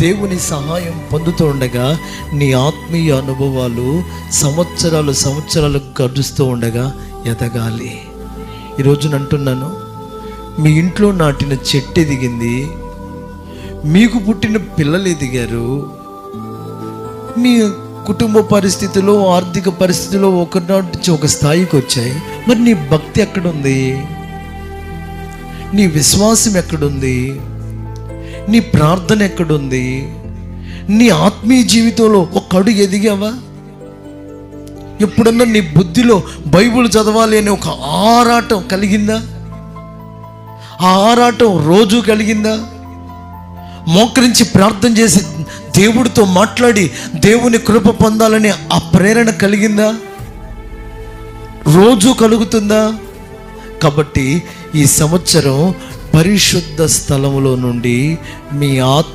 దేవుని సహాయం పొందుతూ ఉండగా నీ ఆత్మీయ అనుభవాలు సంవత్సరాలు గడుస్తూ ఉండగా ఎదగాలి. ఈరోజు అంటున్నాను, మీ ఇంట్లో నాటిన చెట్టు ఎదిగింది, మీకు పుట్టిన పిల్లలు ఎదిగారు, మీ కుటుంబ పరిస్థితుల్లో ఆర్థిక పరిస్థితుల్లో ఒకనాటి నుంచి ఒక స్థాయికి వచ్చాయి. మరి నీ భక్తి ఎక్కడుంది? నీ విశ్వాసం ఎక్కడుంది? నీ ప్రార్థన ఎక్కడుంది? నీ ఆత్మీయ జీవితంలో ఒక అడుగు ఎదిగావా? ఎప్పుడన్నా నీ బుద్ధిలో బైబిల్ చదవాలి అనే ఒక ఆరాటం కలిగిందా? ఆ ఆరాటం రోజు కలిగిందా? మోకరించి ప్రార్థన చేసి దేవుడితో మాట్లాడి దేవుని కృప పొందాలని ఆ ప్రేరణ కలిగిందా? రోజు కలుగుతుందా? కాబట్టి ఈ సంవత్సరం పరిశుద్ధ స్థలములో నుండి మీ